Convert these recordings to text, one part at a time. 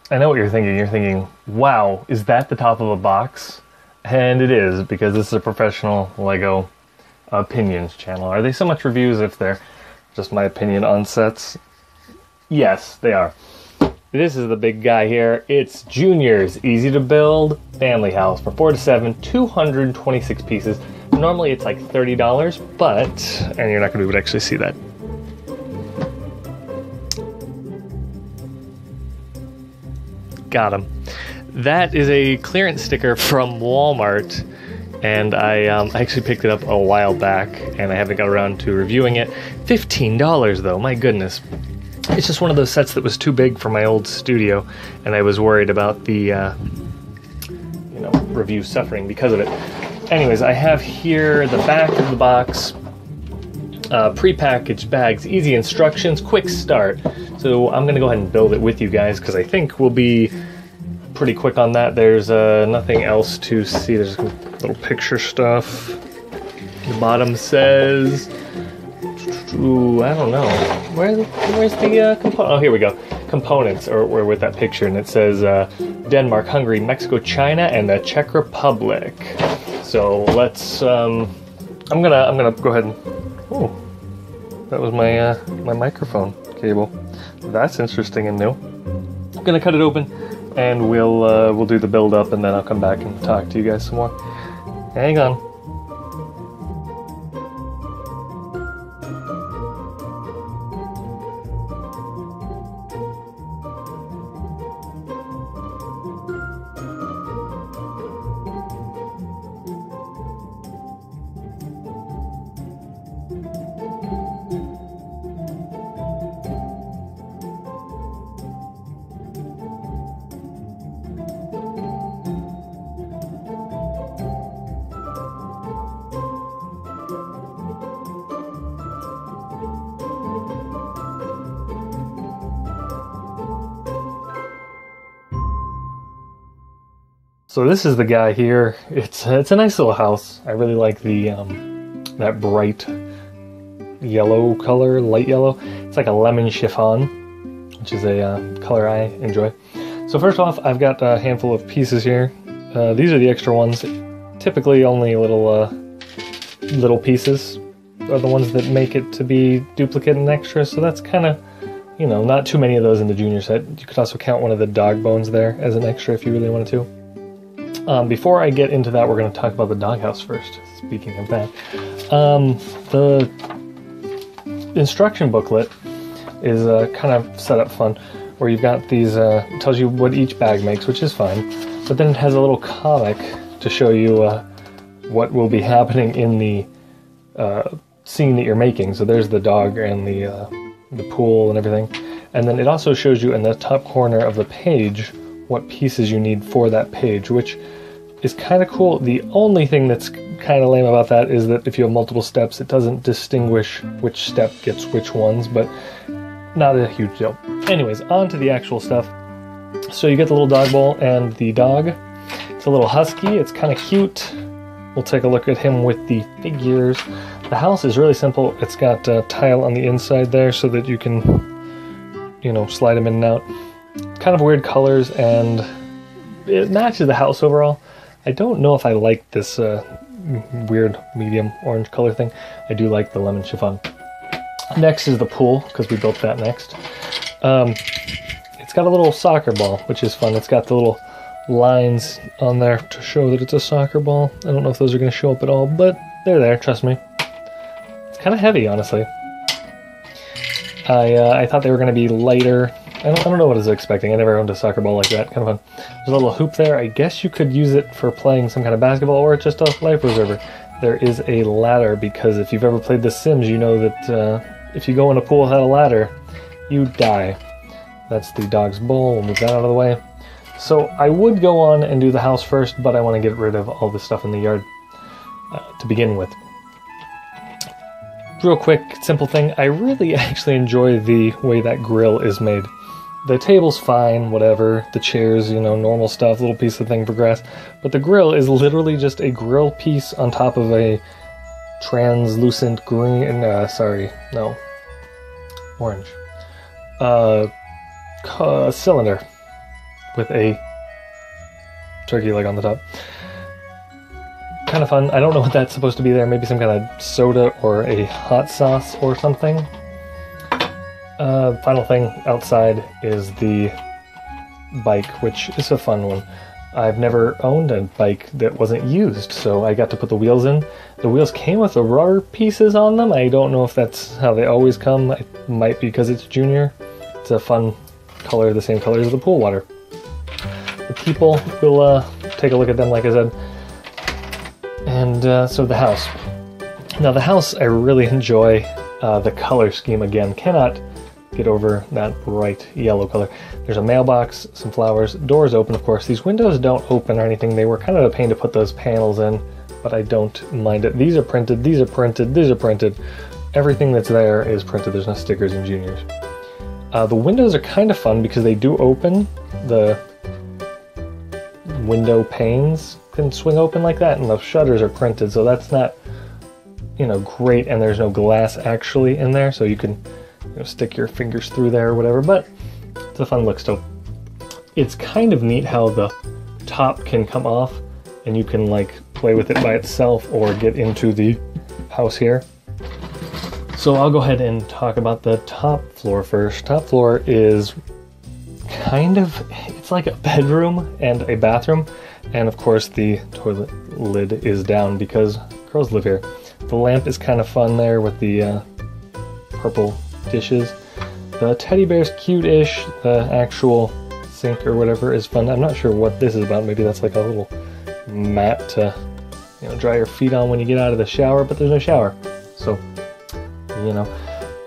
I know what you're thinking. You're thinking, wow, is that the top of a box? And it is, because this is a professional Lego opinions channel. Are they so much reviews if they're just my opinion on sets? Yes, they are. This is the big guy here. It's Junior's Easy to Build Family House for 4 to 7, 226 pieces. Normally it's like $30, but, and you're not going to be able to actually see that. Got him. That is a clearance sticker from Walmart, and I actually picked it up a while back, and I haven't got around to reviewing it. $15 though, my goodness. It's just one of those sets that was too big for my old studio, and I was worried about the review suffering because of it. Anyways, I have here the back of the box, pre-packaged bags, easy instructions, quick start. So I'm gonna go ahead and build it with you guys because I think we'll be pretty quick on that. There's nothing else to see. There's little picture stuff. The bottom says, ooh, I don't know. Where's the component? Oh, here we go. Components, or with that picture, and it says Denmark, Hungary, Mexico, China, and the Czech Republic. So let's. I'm gonna go ahead and. Oh, that was my my microphone cable. That's interesting and new. I'm gonna cut it open, and we'll do the build up, and then I'll come back and talk to you guys some more. Hang on. So this is the guy here. It's a nice little house. I really like the that bright yellow color, light yellow. It's like a lemon chiffon, which is a color I enjoy. So first off, I've got a handful of pieces here. These are the extra ones. Typically only little pieces are the ones that make it to be duplicate and extra, so that's kind of, not too many of those in the junior set. You could also count one of the dog bones there as an extra if you really wanted to. Before I get into that, we're going to talk about the doghouse first. Speaking of that, the instruction booklet is kind of set up fun, where you've got these, tells you what each bag makes, which is fine, but then it has a little comic to show you what will be happening in the scene that you're making. So there's the dog and the pool and everything, and then it also shows you in the top corner of the page what pieces you need for that page, which is kind of cool. The only thing that's kind of lame about that is that if you have multiple steps, it doesn't distinguish which step gets which ones, but not a huge deal. Anyways, on to the actual stuff. So you get the little dog bowl and the dog. It's a little husky. It's kind of cute. We'll take a look at him with the figures. The house is really simple. It's got a tile on the inside there so that you can, slide him in and out. Kind of weird colors, and it matches the house overall. I don't know if I like this weird medium orange color thing. I do like the lemon chiffon. Next is the pool, because we built that next. It's got a little soccer ball, which is fun. It's got the little lines on there to show that it's a soccer ball. I don't know if those are going to show up at all, but they're there, trust me. It's kind of heavy, honestly. I thought they were going to be lighter. I don't know what I was expecting. I never owned a soccer ball like that. Kind of fun. There's a little hoop there. I guess you could use it for playing some kind of basketball or just a life preserver. There is a ladder, because if you've ever played The Sims, you know that if you go in a pool without a ladder, you die. That's the dog's bowl. We'll move that out of the way. So I would go on and do the house first, but I want to get rid of all the stuff in the yard to begin with. Real quick, simple thing. I really actually enjoy the way that grill is made. The table's fine, whatever. The chairs, normal stuff, little piece of thing for grass. But the grill is literally just a grill piece on top of a translucent green, orange. Cylinder. with a turkey leg on the top. Kind of fun. I don't know what that's supposed to be there. Maybe some kind of soda or a hot sauce or something. Final thing outside is the bike, which is a fun one. I've never owned a bike that wasn't used, so I got to put the wheels in. The wheels came with the rubber pieces on them. I don't know if that's how they always come. It might be because it's Junior. It's a fun color, the same color as the pool water. The people, we'll take a look at them, like I said. And so the house. Now the house, I really enjoy the color scheme again. Cannot get over that bright yellow color. There's a mailbox, some flowers, doors open, of course. These windows don't open or anything. They were kind of a pain to put those panels in, but I don't mind it. These are printed, these are printed, these are printed. Everything that's there is printed. There's no stickers in Junior's. The windows are kind of fun because they do open. The window panes can swing open like that, and the shutters are printed, so that's not, you know, great, and there's no glass actually in there, so you can, you know, stick your fingers through there or whatever, but it's a fun look still. It's kind of neat how the top can come off and you can like play with it by itself or get into the house here. So I'll go ahead and talk about the top floor first. Top floor is kind of, it's like a bedroom and a bathroom, and of course the toilet lid is down because girls live here. The lamp is kind of fun there with the purple dishes. The teddy bear's cute-ish. The actual sink or whatever is fun. I'm not sure what this is about. Maybe that's like a little mat to, you know, dry your feet on when you get out of the shower, but there's no shower. So, you know,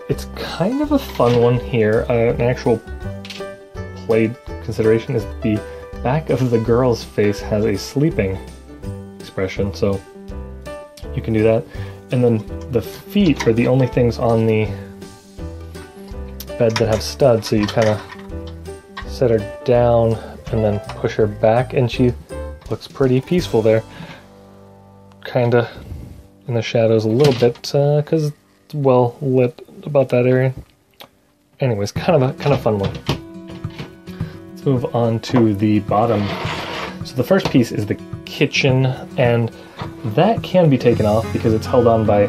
it's kind of a fun one here. An actual play consideration is the back of the girl's face has a sleeping expression, so you can do that. And then the feet are the only things on the bed that have studs, so you kind of set her down and then push her back, and she looks pretty peaceful there. Kind of in the shadows a little bit because it's well lit about that area. Anyways, kind of fun one. Let's move on to the bottom. So the first piece is the kitchen, and that can be taken off because it's held on by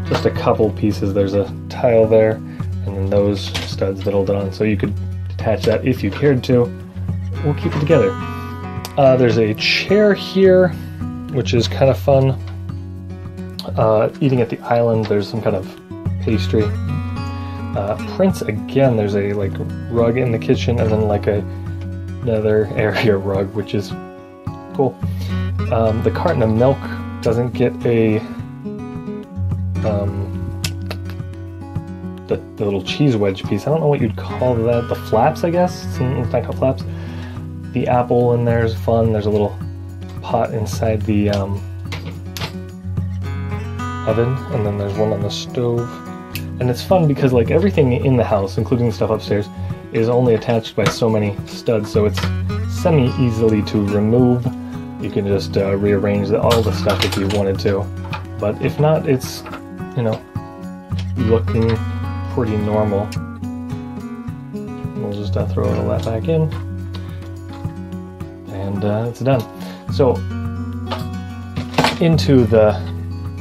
just a couple pieces. There's a tile there, and then those studs that hold it on. So you could detach that if you cared to. We'll keep it together. There's a chair here, which is kind of fun. Eating at the island, there's some kind of pastry. Prints again, there's a like rug in the kitchen, and then like another area rug, which is cool. The carton of milk doesn't get a the little cheese wedge piece. I don't know what you'd call that. The flaps, I guess. It's not called flaps. The apple in there is fun. There's a little pot inside the oven, and then there's one on the stove. And it's fun because like everything in the house, including the stuff upstairs, is only attached by so many studs, so it's semi-easily to remove. You can just rearrange all the stuff if you wanted to. But if not, it's, you know, looking pretty normal. We'll just throw all that back in. And it's done. So, into the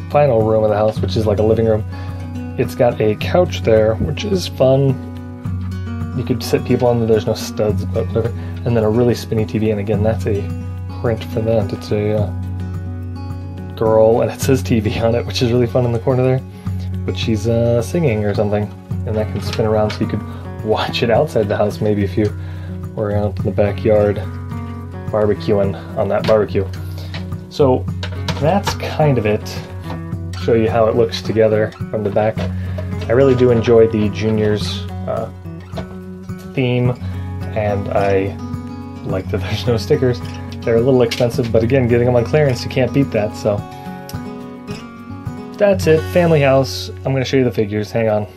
final room of the house, which is like a living room. It's got a couch there, which is fun. You could sit people on there, there's no studs, but whatever. And then a really spinny TV, and again, that's a print for that. It's a girl, and it says TV on it, which is really fun in the corner there. But she's singing or something, and that can spin around, so you could watch it outside the house, maybe if you were out in the backyard barbecuing on that barbecue. So that's kind of it. Show you how it looks together from the back. I really do enjoy the Junior's theme, and I like that there's no stickers. They're a little expensive, but again, getting them on clearance, you can't beat that. So that's it. Family house. I'm going to show you the figures. Hang on.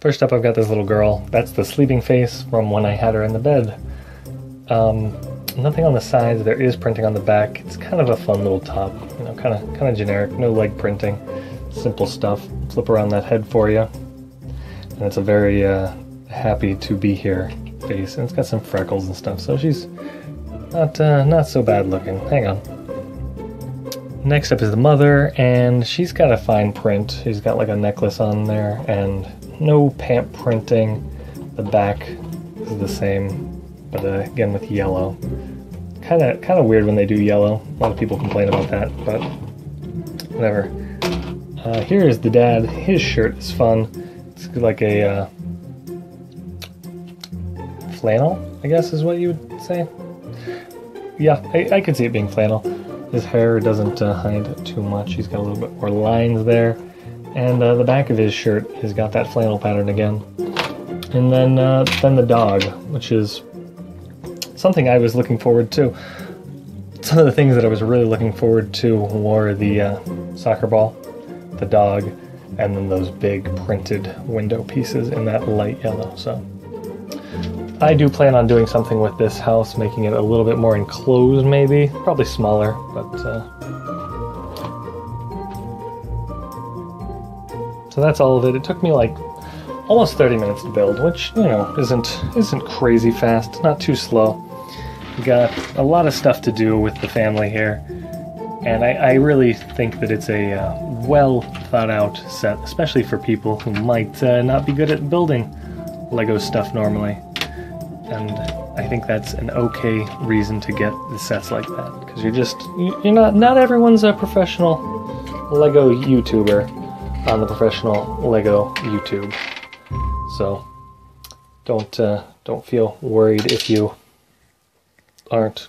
First up, I've got this little girl. That's the sleeping face from when I had her in the bed. Nothing on the sides. There is printing on the back. It's kind of a fun little top, you know, kind of generic. No leg printing, simple stuff. Flip around that head for you, and it's a very happy to be here face, and it's got some freckles and stuff, so she's not so bad looking. Hang on. Next up is the mother, and she's got a fine print. She's got like a necklace on there, and no pant printing. The back is the same, but again with yellow. Kind of weird when they do yellow. A lot of people complain about that, but whatever. Here is the dad. His shirt is fun. It's like a flannel, I guess is what you would say. Yeah, I could see it being flannel. His hair doesn't hide too much. He's got a little bit more lines there. And the back of his shirt has got that flannel pattern again. And then the dog, which is something I was looking forward to. Some of the things that I was really looking forward to were the soccer ball, the dog, and then those big printed window pieces in that light yellow. So I do plan on doing something with this house, making it a little bit more enclosed maybe, probably smaller, but so that's all of it. It took me like almost 30 minutes to build, which, you know, isn't crazy fast, not too slow. We got a lot of stuff to do with the family here, and I really think that it's a well thought out set, especially for people who might not be good at building Lego stuff normally. And I think that's an okay reason to get the sets like that, because you're not everyone's a professional Lego YouTuber on the professional Lego YouTube. So don't feel worried if you aren't